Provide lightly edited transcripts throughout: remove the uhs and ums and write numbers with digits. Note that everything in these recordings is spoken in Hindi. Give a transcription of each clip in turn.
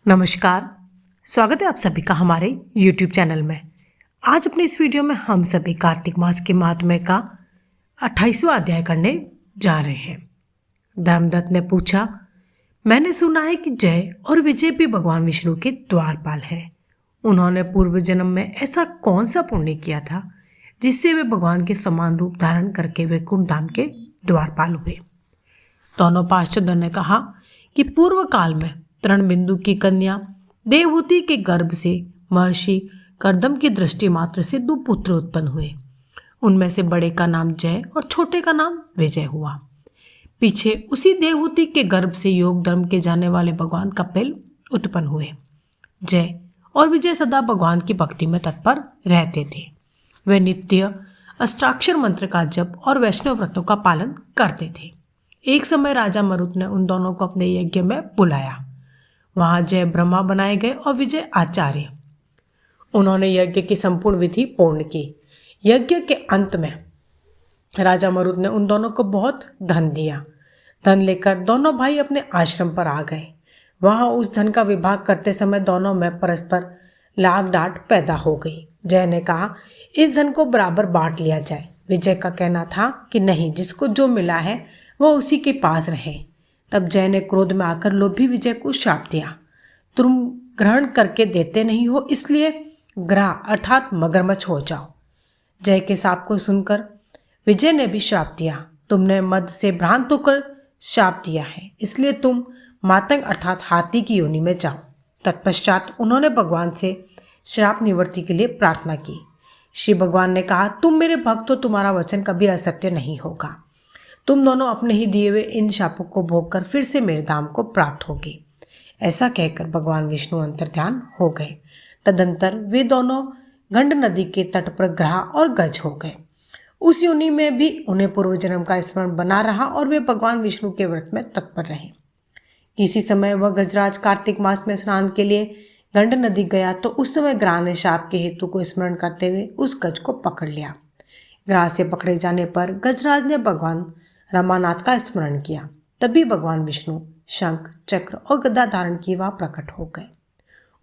नमस्कार। स्वागत है आप सभी का हमारे YouTube चैनल में। आज अपने इस वीडियो में हम सभी कार्तिक मास के महात्म्य का 28वां अध्याय करने जा रहे हैं। धर्मदत्त ने पूछा, मैंने सुना है कि जय और विजय भी भगवान विष्णु के द्वारपाल हैं। उन्होंने पूर्व जन्म में ऐसा कौन सा पुण्य किया था जिससे वे भगवान के समान रूप धारण करके वैकुंठ धाम के द्वारपाल हुए। दोनों पार्षदों ने कहा कि पूर्व काल में तृणबिंदु की कन्या देवहूति के गर्भ से महर्षि कर्दम की दृष्टि मात्र से 2 पुत्र उत्पन्न हुए। उनमें से बड़े का नाम जय और छोटे का नाम विजय हुआ। पीछे उसी देवहूति के गर्भ से योग धर्म के जाने वाले भगवान कपिल उत्पन्न हुए। जय और विजय सदा भगवान की भक्ति में तत्पर रहते थे। वे नित्य अष्टाक्षर मंत्र का जप और वैष्णव व्रतों का पालन करते थे। एक समय राजा मरुत ने उन दोनों को अपने यज्ञ में बुलाया। वहां जय ब्रह्मा बनाए गए और विजय आचार्य। उन्होंने यज्ञ की संपूर्ण विधि पूर्ण की। यज्ञ के अंत में राजा मरुत ने उन दोनों को बहुत धन दिया। धन लेकर दोनों भाई अपने आश्रम पर आ गए। वहां उस धन का विभाग करते समय दोनों में परस्पर लाग डांट पैदा हो गई। जय ने कहा, इस धन को बराबर बांट लिया जाए। विजय का कहना था कि नहीं, जिसको जो मिला है वह उसी के पास रहे। तब जय ने क्रोध में आकर लोभी विजय को श्राप दिया, तुम ग्रहण करके देते नहीं हो, इसलिए ग्रह अर्थात मगरमच्छ हो जाओ। जय के शाप को सुनकर विजय ने भी श्राप दिया, तुमने मद से भ्रांत होकर श्राप दिया है, इसलिए तुम मातंग अर्थात हाथी की योनि में जाओ। तत्पश्चात उन्होंने भगवान से श्राप निवृत्ति के लिए प्रार्थना की। श्री भगवान ने कहा, तुम मेरे भक्त हो, तुम्हारा वचन कभी असत्य नहीं होगा। तुम दोनों अपने ही दिए हुए इन शापों को भोग कर फिर से मेरे धाम को प्राप्त होगे। ऐसा कहकर भगवान विष्णु अंतर्ध्यान हो गए। तदंतर वे दोनों गंड नदी के तट पर ग्रह और गज हो गए। उस योनि में भी उन्हें पूर्व जन्म का स्मरण बना रहा और वे भगवान विष्णु के व्रत में तत्पर रहे। किसी समय वह गजराज कार्तिक मास में स्नान के लिए गंड नदी गया तो उस समय ग्रह ने शाप के हेतु को स्मरण करते हुए उस गज को पकड़ लिया। ग्रह से पकड़े जाने पर गजराज ने भगवान रमानाथ का स्मरण किया। तभी भगवान विष्णु शंख, चक्र और गदा धारण किए वहां प्रकट हो गए।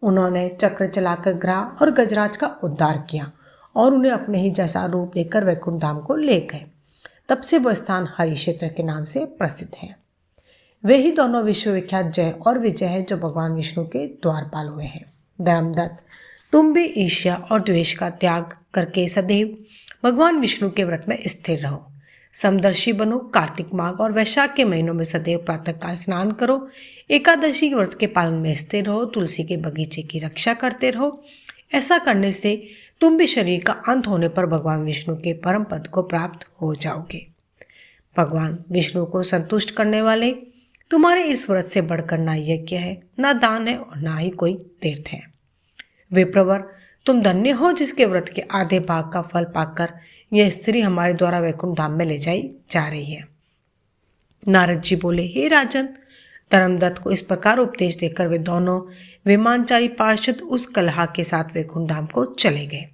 उन्होंने चक्र चलाकर ग्रह और गजराज का उद्धार किया और उन्हें अपने ही जैसा रूप देकर वैकुंठ धाम को ले गए। तब से वह स्थान हरि क्षेत्र के नाम से प्रसिद्ध है। वे ही दोनों विश्वविख्यात जय और विजय है जो भगवान विष्णु के द्वारपाल हुए हैं। धर्मदत्त, तुम भी ईर्ष्या और द्वेष का त्याग करके सदैव भगवान विष्णु के व्रत में स्थिर रहो। समदर्शी बनो। कार्तिक माघ और वैशाख के महीनों में सदैव प्रातःकाल स्नान करो। एकादशी के व्रत के पालन में स्थिर रहो। तुलसी के बगीचे की रक्षा करते रहो। ऐसा करने से तुम भी शरीर का अंत होने पर भगवान विष्णु के परम पद को प्राप्त हो जाओगे। भगवान विष्णु को संतुष्ट करने वाले तुम्हारे इस व्रत से बढ़कर ना यज्ञ है, ना दान है और ना ही कोई तीर्थ है। विप्रवर, तुम धन्य हो जिसके व्रत के आधे भाग का फल पाकर यह स्त्री हमारे द्वारा वैकुंठ धाम में ले जाई जा रही है। नारद जी बोले, हे राजन। धर्मदत्त को इस प्रकार उपदेश देकर वे दोनों विमानचारी पार्षद उस कलहा के साथ वैकुंठ धाम को चले गए।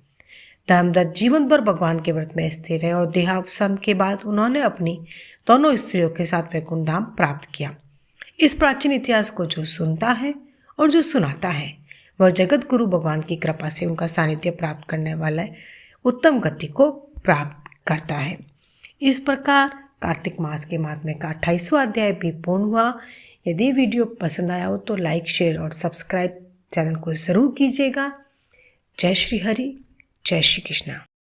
धर्मदत्त जीवन भर भगवान के व्रत में स्थिर रहे और देहावसान के बाद उन्होंने अपनी दोनों स्त्रियों के साथ वैकुंठ धाम प्राप्त किया। इस प्राचीन इतिहास को जो सुनता है और जो सुनाता है वह जगत गुरु भगवान की कृपा से उनका सानिध्य प्राप्त करने वाला उत्तम गति को प्राप्त करता है। इस प्रकार कार्तिक मास के महात्म्य का 28वां अध्याय भी पूर्ण हुआ। यदि वीडियो पसंद आया हो तो लाइक, शेयर और सब्सक्राइब चैनल को ज़रूर कीजिएगा। जय श्री हरि, जय श्री कृष्णा।